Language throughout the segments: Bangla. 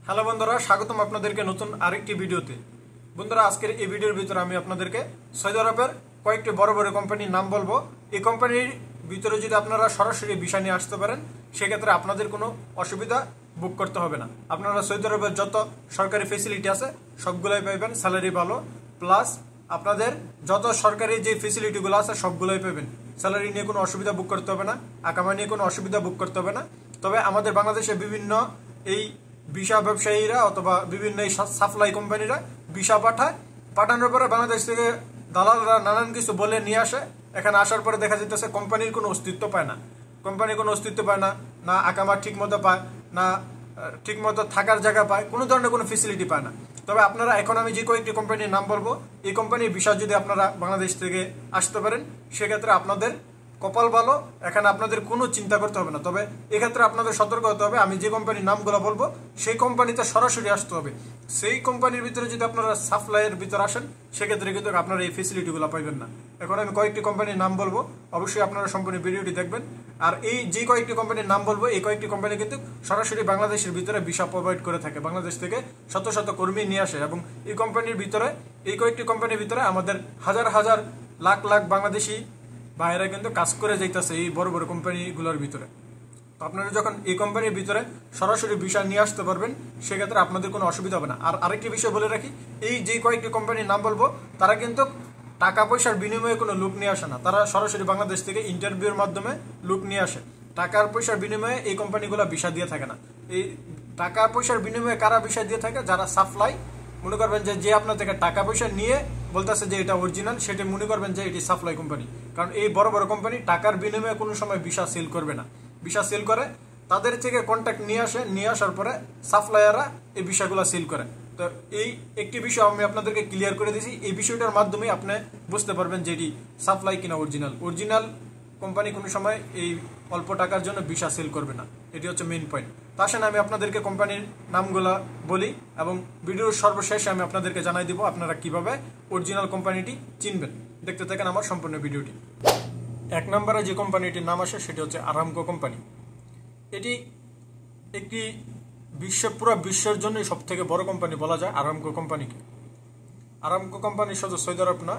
হ্যালো বন্ধুরা, স্বাগতম আপনাদেরকে নতুন আরেকটি ভিডিওতে। বন্ধুরা, আজকের এই ভিডিওর ভিতরে আমি আপনাদেরকে সৌদি আরবের কয়েকটি বড় বড় কোম্পানির নাম বলবো। এই কোম্পানির ভিতরে যদি আপনারা সরাসরি ভিসা নিয়ে আসতে পারেন, সেক্ষেত্রে আপনাদের কোনো অসুবিধা বুক করতে হবে না। আপনারা সৌদি আরবের যত সরকারি ফেসিলিটি আছে সবগুলোই পাইবেন, স্যালারি ভালো, প্লাস আপনাদের যত সরকারি যে ফেসিলিটিগুলো আছে সবগুলোই পাবেন। স্যালারি নিয়ে কোনো অসুবিধা বুক করতে হবে না, আকামা নিয়ে কোনো অসুবিধা বুক করতে হবে না। তবে আমাদের বাংলাদেশে বিভিন্ন এই ভিসা ব্যবসায়ীরা অথবা বিভিন্ন এই সাপ্লাই কোম্পানিরা ভিসা পাঠানোর পরে বাংলাদেশ থেকে দালালরা নানান কিছু বলে নিয়ে আসে। এখানে আসার পরে দেখা যেতেছে কোম্পানির কোনো অস্তিত্ব পায় না, না আকামা ঠিক মতো পায়, না ঠিক মতো থাকার জায়গা পায়, কোনো ধরনের কোনো ফেসিলিটি পায় না। তবে আপনারা এখন আমি যে কয়েকটি কোম্পানির নাম বলবো, এই কোম্পানির ভিসা যদি আপনারা বাংলাদেশ থেকে আসতে পারেন, সেক্ষেত্রে আপনাদের কপাল ভালো, এখানে আপনাদের কোনো চিন্তা করতে হবে না। তবে এক্ষেত্রে আপনাদের সতর্ক হতে হবে, আমি যে কোম্পানির নামগুলো বলবো সেই কোম্পানিতে সরাসরি আসতে হবে। সেই কোম্পানির ভিতরে যদি আপনারা সাপ্লাইয়ের ভিতরে আসেন, সেক্ষেত্রে কিন্তু আপনারা এই ফেসিলিটিগুলো পাইবেন না। এখন আমি কয়েকটি কোম্পানির নাম বলবো, অবশ্যই আপনারা সম্পূর্ণ ভিডিওটি দেখবেন। আর এই যে কয়েকটি কোম্পানির নাম বলবো, এই কয়েকটি কোম্পানি কিন্তু সরাসরি বাংলাদেশের ভিতরে ভিসা প্রোভাইড করে থাকে, বাংলাদেশ থেকে শত শত কর্মী নিয়ে আসে। এবং এই কোম্পানির ভিতরে, এই কয়েকটি কোম্পানির ভিতরে আমাদের হাজার হাজার লাখ লাখ বাংলাদেশি ভাইয়েরা কিন্তু কাজ করে যাইতেছে এই বড় বড় কোম্পানিগুলোর ভিতরে। তো আপনারা যখন এই কোম্পানির ভিতরে সরাসরি ভিসা নিয়ে আসতে পারবেন, সেক্ষেত্রে আপনাদের কোনো অসুবিধা হবে না। আর আরেকটি বিষয় বলে রাখি, এই যে কয়েকটি কোম্পানির নাম বলবো, তারা কিন্তু টাকা পয়সার বিনিময়ে কোনো লোক নিয়ে আসে না, তারা সরাসরি বাংলাদেশ থেকে ইন্টারভিউর মাধ্যমে লোক নিয়ে আসে। টাকার পয়সার বিনিময়ে এই কোম্পানিগুলো ভিসা দিয়ে থাকে না। এই টাকা পয়সার বিনিময়ে কারা ভিসা দিয়ে থাকে? যারা সাপ্লাই, মনে করবেন যে আপনার থেকে টাকা পয়সা নিয়ে বলতেছে যে এটা অরিজিনাল, সেটা মনে করবেন যে এটি সাপ্লাই কোম্পানি। কারণ এই বড় বড় কোম্পানি টাকার বিনিময়ে কোনো সময় ভিসা সেল করবে না। ভিসা সেল করে তাদের থেকে কন্ট্যাক্ট নিয়ে আসে, নিয়ে আসার পরে সাপ্লায়াররা এই ভিসাগুলো সেল করে। তো এই একটি বিষয় আমি আপনাদেরকে ক্লিয়ার করে দিয়েছি। এই বিষয়টার মাধ্যমে আপনি বুঝতে পারবেন যে এটি সাপ্লাই কিনা অরিজিনাল কোম্পানি কোনো সময় এই অল্প টাকার জন্য ভিসা সেল করবে না। এটি হচ্ছে মেইন পয়েন্ট। তা আসেন আমি আপনাদেরকে কোম্পানির নামগুলো বলি এবং ভিডিওর সর্বশেষে আমি আপনাদেরকে জানাই দিব আপনারা কিভাবে অরিজিনাল কোম্পানিটি চিনবেন। দেখতে থাকেন আমার সম্পূর্ণ ভিডিওটি। এক নম্বরে যে কোম্পানিটির নাম আসে সেটি হচ্ছে আরামকো কোম্পানি। এটি একটি পুরো বিশ্বের জন্যই সব থেকে বড় কোম্পানি বলা যায় আরামকো কোম্পানিকে। আরামকো কোম্পানি শুধু সৌদি আরব না,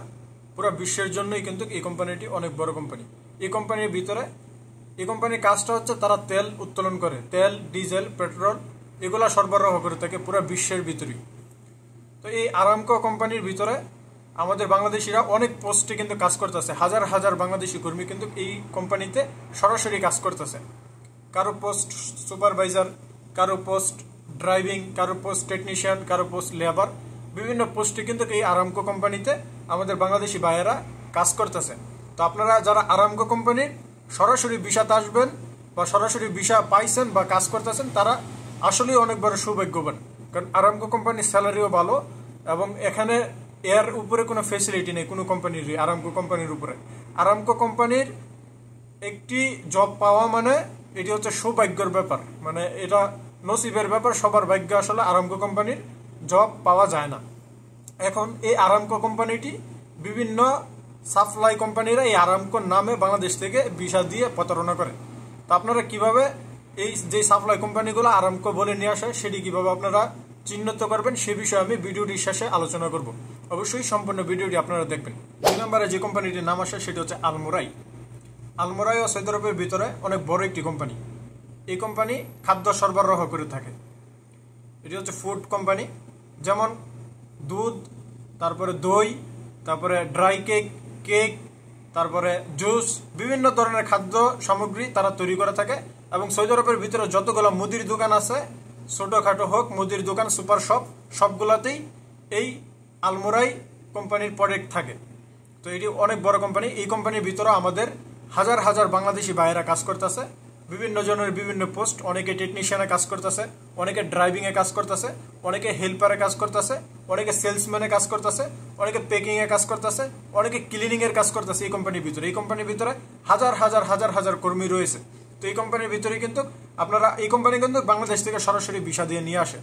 পুরো বিশ্বের জন্যই কিন্তু এই কোম্পানিটি অনেক বড় কোম্পানি। এই কোম্পানির ভিতরে, এই কোম্পানির কাজটা হচ্ছে তারা তেল উত্তোলন করে, তেল, ডিজেল, পেট্রোল এগুলা সরবরাহ করে থাকে পুরো বিশ্বের ভিতরেই। তো এই আরামকো কোম্পানির ভিতরে আমাদের বাংলাদেশিরা অনেক পোস্টে কিন্তু কাজ করতেছে, হাজার হাজার বাংলাদেশি কর্মী কিন্তু এই কোম্পানিতে সরাসরি কাজ করতেছে। কারো পোস্ট সুপারভাইজার, কারো পোস্ট ড্রাইভিং, কারো পোস্ট টেকনিশিয়ান, কারো পোস্ট লেবার, বিভিন্ন পোস্টে কিন্তু এই আরামকো কোম্পানিতে আমাদের বাংলাদেশি ভাইয়েরা কাজ করতেছে। তো আপনারা যারা আরামকো কোম্পানির সরাসরি ভিসাতে আসবেন বা সরাসরি ভিসা পাইছেন বা কাজ করতেছেন, তারা আসলেই অনেক বড় সৌভাগ্যবান। কারণ আরামকো কোম্পানির স্যালারিও ভালো এবং এখানে এর উপরে কোনো ফেসিলিটি নেই কোনো কোম্পানির, আরামকো কোম্পানির উপরে। আরামকো কোম্পানির একটি জব পাওয়া মানে এটি হচ্ছে সৌভাগ্যের ব্যাপার, মানে এটা নসিবের ব্যাপার। সবার ভাগ্য আসলে আরামকো কোম্পানির জব পাওয়া যায় না। এখন এই আরামকো কোম্পানিটি বিভিন্ন সাপ্লাই কোম্পানিরা এই আরামকোর নামে বাংলাদেশ থেকে ভিসা দিয়ে প্রতারণা করে। তো আপনারা কিভাবে এই যে সাপ্লাই কোম্পানিগুলো আরামকো বলে নিয়ে আসে সেটি কিভাবে আপনারা চিহ্নিত করবেন সে বিষয়ে আমি ভিডিওটির শেষে আলোচনা করব। অবশ্যই সম্পূর্ণ ভিডিওটি আপনারা দেখবেন। 2 নম্বরে যে কোম্পানিটির নাম আসে সেটি হচ্ছে আলমোরাই। আলমোরাই ও সৌদি আরবের ভিতরে অনেক বড় একটি কোম্পানি। এই কোম্পানি খাদ্য সরবরাহ করে থাকে। এটি হচ্ছে ফুড কোম্পানি, যেমন দুধ, তারপরে দই, তারপরে ড্রাই কেক, তারপরে জুস, বিভিন্ন ধরনের খাদ্য সামগ্রী তারা তৈরি করে থাকে। এবং সৌদি আরবের ভিতরে যতগুলো মুদির দোকান আছে, ছোটোখাটো হোক মুদির দোকান, সুপার শপ, সবগুলোতেই এই আলমোরাই কোম্পানির প্রোডাক্ট থাকে। তো এটি অনেক বড় কোম্পানি। এই কোম্পানির ভিতরে আমাদের হাজার হাজার বাংলাদেশি ভাইয়েরা কাজ করতেছে, বিভিন্ন জনের বিভিন্ন পোস্ট। অনেকে টেকনিশিয়ানে কাজ করতেছে, অনেকে ড্রাইভিংয়ে কাজ করতেছে, অনেকে হেল্পারে কাজ করতেছে, অনেকে সেলসম্যানে কাজ করতেছে, অনেকে প্যাকিংয়ে কাজ করতেছে, অনেকে ক্লিনিংয়ের কাজ করতেছে এই কোম্পানির ভিতরে। এই কোম্পানির ভিতরে হাজার হাজার হাজার হাজার কর্মী রয়েছে। তো এই কোম্পানির ভিতরে কিন্তু আপনারা, এই কোম্পানি কিন্তু বাংলাদেশ থেকে সরাসরি ভিসা দিয়ে নিয়ে আসে।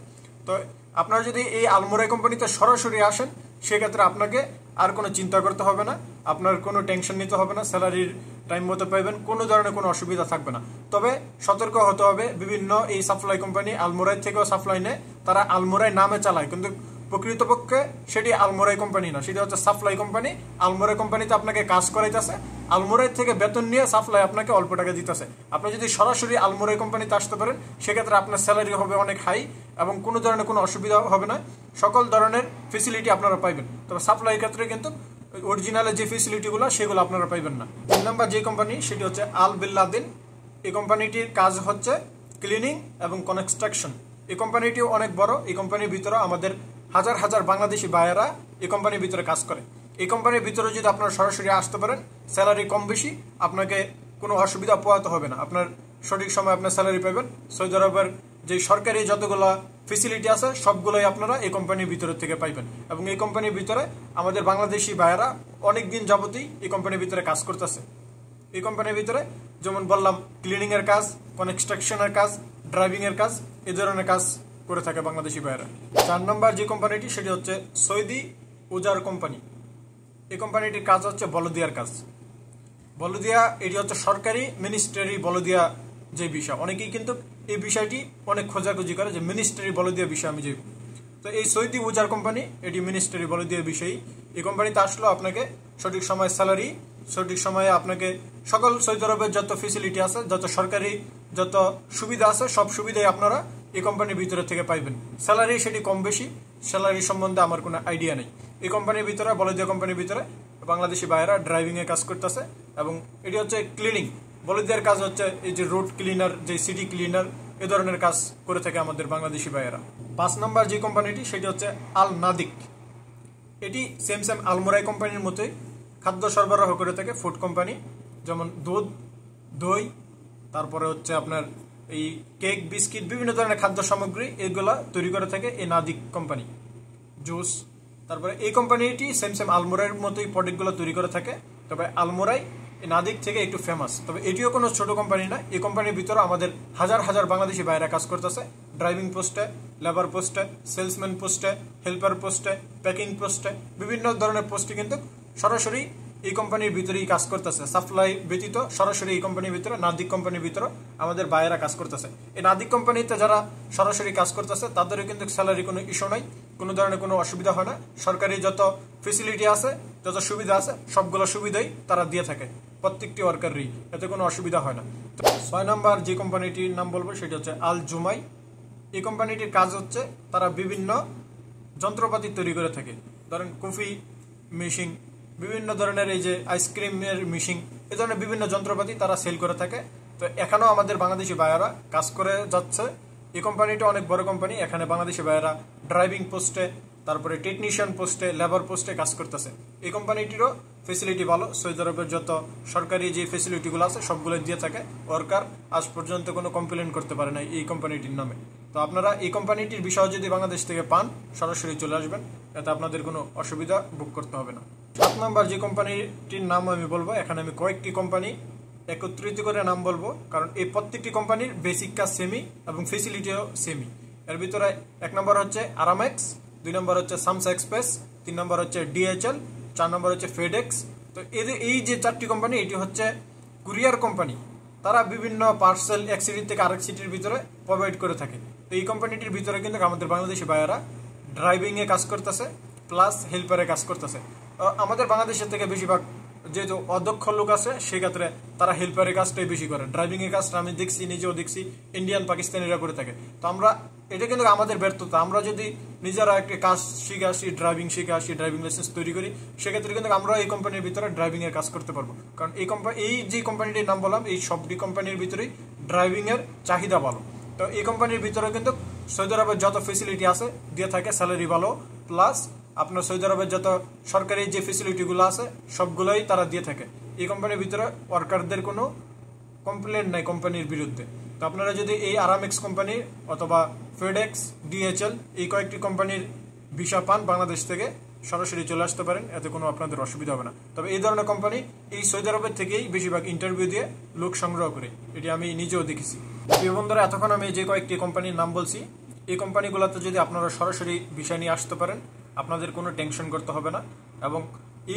তো আপনারা যদি এই আলমোরাই কোম্পানিতে সরাসরি আসেন, সেক্ষেত্রে আপনাকে আর কোনো চিন্তা করতে হবে না, আপনার কোনো টেনশন নিতে হবে না, স্যালারির টাইম মতো পাইবেন, কোনো ধরনের কোনো অসুবিধা থাকবে না। তবে সতর্ক হতে হবে, বিভিন্ন এই সাপ্লাই কোম্পানি আলমোড়াই থেকেও সাপ্লাই নেয়, তারা আলমোড়াই নামে চালায়, কিন্তু প্রকৃতপক্ষে সেটি আলমোড়াই কোম্পানি না, সেটা হচ্ছে সাপ্লাই কোম্পানি। আলমোড়াই কোম্পানিতে আপনাকে কাজ করাইতেছে, আলমোড়াই থেকে বেতন নিয়ে সাপ্লাই আপনাকে অল্প টাকা দিতেছে। আপনি যদি সরাসরি আলমোড়াই কোম্পানিতে আসতে পারেন, সেক্ষেত্রে আপনার স্যালারি হবে অনেক হাই এবং কোনো ধরনের কোনো অসুবিধা হবে না, সকল ধরনের ফেসিলিটি আপনারা পাইবেন। তবে সাপ্লাইয়ের ক্ষেত্রে কিন্তু অরিজিনালের যে ফেসিলিটিগুলো সেগুলো আপনারা পাইবেন না। 3 নাম্বার যে কোম্পানি সেটি হচ্ছে আল বিল্লাদিন। এই কোম্পানিটির কাজ হচ্ছে ক্লিনিং এবং কনস্ট্রাকশন। এই কোম্পানিটিও অনেক বড়। এই কোম্পানির ভিতরে আমাদের হাজার হাজার বাংলাদেশি ভাইয়েরা এই কোম্পানির ভিতরে কাজ করে। এই কোম্পানির ভিতরে যদি আপনারা সরাসরি আসতে পারেন, স্যালারি কম বেশি আপনাকে কোনো অসুবিধা পোহাতে হবে না, আপনার সঠিক সময় আপনার স্যালারি পাবেন। সৌদি আরবের যে সরকারি যতগুলো ফেসিলিটি আছে সবগুলোই আপনারা এই কোম্পানির ভিতরে থেকে পাইবেন। এবং এই কোম্পানির ভিতরে আমাদের বাংলাদেশি ভাইয়েরা অনেক দিন যাবতই এই কোম্পানির ভিতরে কাজ করতেছে। এই কোম্পানির ভিতরে যেমন বললাম ক্লিনিং এর কাজ, কনস্ট্রাকশনের কাজ, ড্রাইভিং এর কাজ, এই ধরনের কাজ করে থাকে বাংলাদেশি ভাইয়েরা। 4 নম্বর যে কোম্পানিটি সেটি হচ্ছে সৌদি উজার কোম্পানি। এই কোম্পানিটির কাজ হচ্ছে বলদিয়ার কাজ। বলদিয়া এটি হচ্ছে সরকারি মিনিস্ট্রি বলদিয়া যে বিষয়, অনেকেই কিন্তু এই বিষয়টি অনেক খোঁজাখুঁজি করে যে মিনিস্ট্রি বলদিয়া বিষয় আমি যে, তো এই সৌদি উজার কোম্পানি এটি মিনিস্ট্রি বলদিয়া বিষয়ই। এই কোম্পানিতে আসলেও আপনাকে সঠিক সময় স্যালারি, সঠিক সময়ে আপনাকে সকল সৌদি আরবের যত ফেসিলিটি আছে, যত সরকারি যত সুবিধা আছে সব সুবিধাই আপনারা এই কোম্পানির ভিতরে থেকে পাইবেন। স্যালারি সেটি কম বেশি, স্যালারি সম্বন্ধে আমার কোনো আইডিয়া নেই। এই কোম্পানির ভিতরে বলদিয়া কোম্পানির ভিতরে বাংলাদেশি ভাইয়েরা ড্রাইভিং এর কাজ করতেছে এবং এটি হচ্ছে ক্লিনিং। বলদিয়ার কাজ হচ্ছে এই যে রোড ক্লিনার, যে সিটি ক্লিনার, এ ধরনের কাজ করে থাকে আমাদের বাংলাদেশি ভাইয়েরা। 5 নম্বর যে কোম্পানিটি সেটি হচ্ছে আল নাদিক। এটি সেম আলমোড়াই কোম্পানির মতোই খাদ্য সরবরাহ করে থাকে, ফুড কোম্পানি, যেমন দুধ, দই, তারপরে হচ্ছে আপনার এই কেক, বিস্কিট, বিভিন্ন ধরনের খাদ্য সামগ্রী এগুলা তৈরি করে থাকে এই নাদিক কোম্পানি, জুস। তারপরে এই কোম্পানিটি সেম আলমোড়াইয়ের মতোই প্রোডাক্টগুলো তৈরি করে থাকে, তবে আলমোড়াই এই নাদিক থেকে একটু ফেমাস। তবে এটিও কোনো ছোট কোম্পানি না। এই কোম্পানির ভিতরে আমাদের হাজার হাজার বাংলাদেশি ভাইয়েরা কাজ করতেছে, ড্রাইভিং পোস্টে, লেবার পোস্টে, সেলসম্যান পোস্টে, হেল্পার পোস্টে, প্যাকিং পোস্টে, বিভিন্ন ধরনের পোস্টে কিন্তু সরাসরি এই কোম্পানির ভিতরেই কাজ করতেছে। সাপ্লাই ব্যতীত সরাসরি এই কোম্পানির ভিতরে, নাদিক কোম্পানির ভিতরে আমাদের ভাইয়েরা কাজ করতেছে। এই নাদিক কোম্পানিতে যারা সরাসরি কাজ করতেছে তাদেরও কিন্তু স্যালারি কোনো ইস্যু নাই, কোনো ধরনের কোনো অসুবিধা হয় না। সরকারি যত ফেসিলিটি আছে, যত সুবিধা আছে সবগুলো সুবিধাই তারা দিয়ে থাকে প্রত্যেকটি ওয়ার্কারই, এতে কোনো অসুবিধা হয় না। 6 নম্বর যে কোম্পানিটির নাম বলবো সেটি হচ্ছে আল জুমাই। এই কোম্পানিটির কাজ হচ্ছে তারা বিভিন্ন যন্ত্রপাতি তৈরি করে থাকে, ধরেন কফি মেশিন, বিভিন্ন ধরনের এই যে আইসক্রিমের মেশিন, এই ধরনের বিভিন্ন যন্ত্রপাতি তারা সেল করে থাকে। তো এখানেও আমাদের বাংলাদেশি ভাইয়েরা কাজ করে যাচ্ছে। এই কোম্পানিটা অনেক বড় কোম্পানি, এখানে বাংলাদেশি ভাইয়েরা ড্রাইভিং পোস্টে, তারপরে টেকনিশিয়ান পোস্টে, লেবার পোস্টে কাজ করতেছে। এই কোম্পানিটিরও ফেসিলিটি ভালো, সৌদি আরবের যত সরকারি যে ফেসিলিটিগুলো আছে সবগুলো দিয়ে থাকে। ওয়ার্কার আজ পর্যন্ত কোনো কমপ্লেন করতে পারে না এই কোম্পানিটির নামে। তো আপনারা এই কোম্পানিটির বিষয় যদি বাংলাদেশ থেকে পান, সরাসরি চলে আসবেন, এতে আপনাদের কোনো অসুবিধা ভোগ করতে হবে না। 7 নম্বর যে কোম্পানিটির নাম আমি বলবো, এখানে আমি কয়েকটি কোম্পানি একত্রিত করে নাম বলবো, কারণ এই প্রত্যেকটি কোম্পানির বেসিক কাজ সেমি এবং ফেসিলিটিও সেমি। এর ভিতরে 1 নম্বর হচ্ছে আরামেক্স, 2 নম্বর হচ্ছে সামসা এক্সপ্রেস, 3 নম্বর হচ্ছে ডিএইচএল, 4 নম্বর হচ্ছে ফেডেক্স। তো এই যে 4টি কোম্পানি, এটি হচ্ছে কুরিয়ার কোম্পানি। তারা বিভিন্ন পার্সেল এক সিটি থেকে আরেক সিটির ভিতরে প্রোভাইড করে থাকে। তো এই কোম্পানিটির ভিতরে কিন্তু আমাদের বাংলাদেশি ভাইয়েরা ড্রাইভিংয়ে কাজ করতেছে, প্লাস হেল্পারে কাজ করতেছে। আমাদের বাংলাদেশের থেকে বেশিরভাগ যেহেতু অদক্ষ লোক আছে, সেক্ষেত্রে তারা হেল্পারের কাজটাই বেশি করে। ড্রাইভিংয়ের কাজটা আমি দেখছি, নিজেও দেখছি, ইন্ডিয়ান পাকিস্তানিরা করে থাকে। তো আমরা, এটা কিন্তু আমাদের ব্যর্থতা, আমরা যদি নিজেরা একটা কাজ শিখে আসি, ড্রাইভিং শিখে আসি, ড্রাইভিং লাইসেন্স তৈরি করি, সেক্ষেত্রে কিন্তু আমরা এই কোম্পানির ভিতরে ড্রাইভিংয়ের কাজ করতে পারবো। কারণ এই যে কোম্পানিটির নাম বললাম, এই সবটি কোম্পানির ভিতরেই ড্রাইভিংয়ের চাহিদা ভালো। তো এই কোম্পানির ভিতরে কিন্তু সৌদি আরবের যত ফেসিলিটি আছে দিয়ে থাকে, স্যালারি ভালো, প্লাস আপনার সৌদি আরবের যত সরকারি যে ফেসিলিটিগুলো আছে সবগুলোই তারা দিয়ে থাকে। এই কোম্পানির ভিতরে ওয়ার্কারদের কোনো কমপ্লেন নাই কোম্পানির বিরুদ্ধে। তো আপনারা যদি এই আরামেক্স কোম্পানি অথবা ফেডেক্স, ডিএইচএল এই কয়েকটি কোম্পানির ভিসা পান, বাংলাদেশ থেকে সরাসরি চলে আসতে পারেন, এতে কোনো আপনাদের অসুবিধা হবে না। তবে এই ধরনের কোম্পানি এই সৌদি আরবের থেকেই বেশিরভাগ ইন্টারভিউ দিয়ে লোক সংগ্রহ করে, এটি আমি নিজেও দেখেছি। প্রিয় বন্ধুরা, এতক্ষণ আমি যে কয়েকটি কোম্পানির নাম বলছি, এই কোম্পানিগুলোতে যদি আপনারা সরাসরি ভিসা নিয়ে আসতে পারেন, আপনাদের কোনো টেনশন করতে হবে না এবং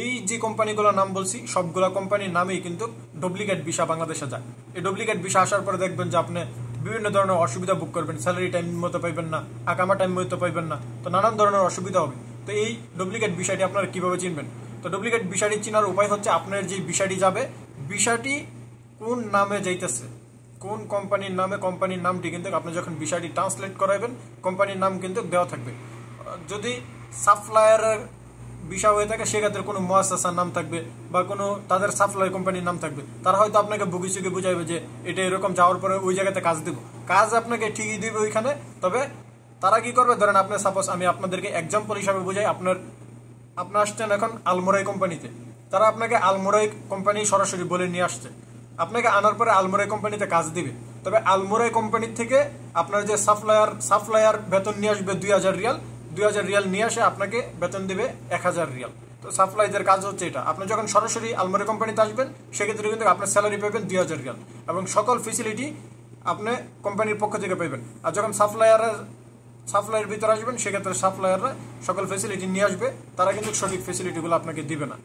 এই যে কোম্পানিগুলোর নাম বলছি সবগুলা কোম্পানির নামেই কিন্তু ডুপ্লিকেট ভিসা বাংলাদেশে যায়। এই ডুপ্লিকেট ভিসা আসার পরে দেখবেন যে আপনি বিভিন্ন ধরনের অসুবিধা ভোগ করবেন, স্যালারি টাইম মতো পাইবেন না, আকামা টাইম মতো পাইবেন না, তো নানান ধরনের অসুবিধা হবে। তো এই ডুপ্লিকেট ভিসাটি আপনারা কিভাবে চিনবেন? তো ডুপ্লিকেট ভিসাটি চিনার উপায় হচ্ছে আপনার যে ভিসাটি যাবে, ভিসাটি কোন নামে যাইতেছে, কোন কোম্পানির নামে, কোম্পানির নামটি কিন্তু আপনি যখন ভিসাটি ট্রান্সলেট করাবেন কোম্পানির নাম কিন্তু দেওয়া থাকবে। যদি সাপ্লায়ারের ভিসা হয়ে থাকে সেক্ষেত্রে কোনো মুআসসাসার নাম থাকবে বা কোনো তাদের সাপ্লাই কোম্পানির নাম থাকবে। তারা হয়তো আপনাকে বুঝিয়ে বুঝাইবে যে এটা এরকম যাওয়ার পরে ওই জায়গাতে কাজ দিব, কাজ আপনাকে ঠিকই দিবে ওইখানে। তবে তারা কি করবে, ধরেন আপনি সাপোজ আমি আপনাদেরকে এক্সাম্পল হিসাবে বুঝাই, আপনি আসছেন এখন আলমোরাই কোম্পানিতে, তারা আপনাকে আলমোরাই কোম্পানি সরাসরি বলে নিয়ে আসছে, আপনাকে আনার পরে আলমোরাই কোম্পানিতে কাজ দিবে। তবে আলমোরাই কোম্পানির থেকে আপনার যে সাপ্লায়ার বেতন নিয়ে আসবে 2000 রিয়াল, 2000 রিয়াল নিয়ে আসে আপনাকে বেতন দিবে 1000 রিয়াল। তো সাপ্লাইদের কাজ হচ্ছে এটা। আপনি যখন সরাসরি আলমোরাই কোম্পানিতে আসবেন সেক্ষেত্রে কিন্তু আপনার স্যালারি পাবেন 2000 রিয়াল এবং সকল ফেসিলিটি আপনি কোম্পানির পক্ষ থেকে পাবেন। আর যখন সাপ্লাইয়ের ভিতরে আসবেন সেক্ষেত্রে সাপ্লায়াররা সকল ফেসিলিটি নিয়ে আসবে, তারা কিন্তু সঠিক ফেসিলিটিগুলো আপনাকে দিবে না।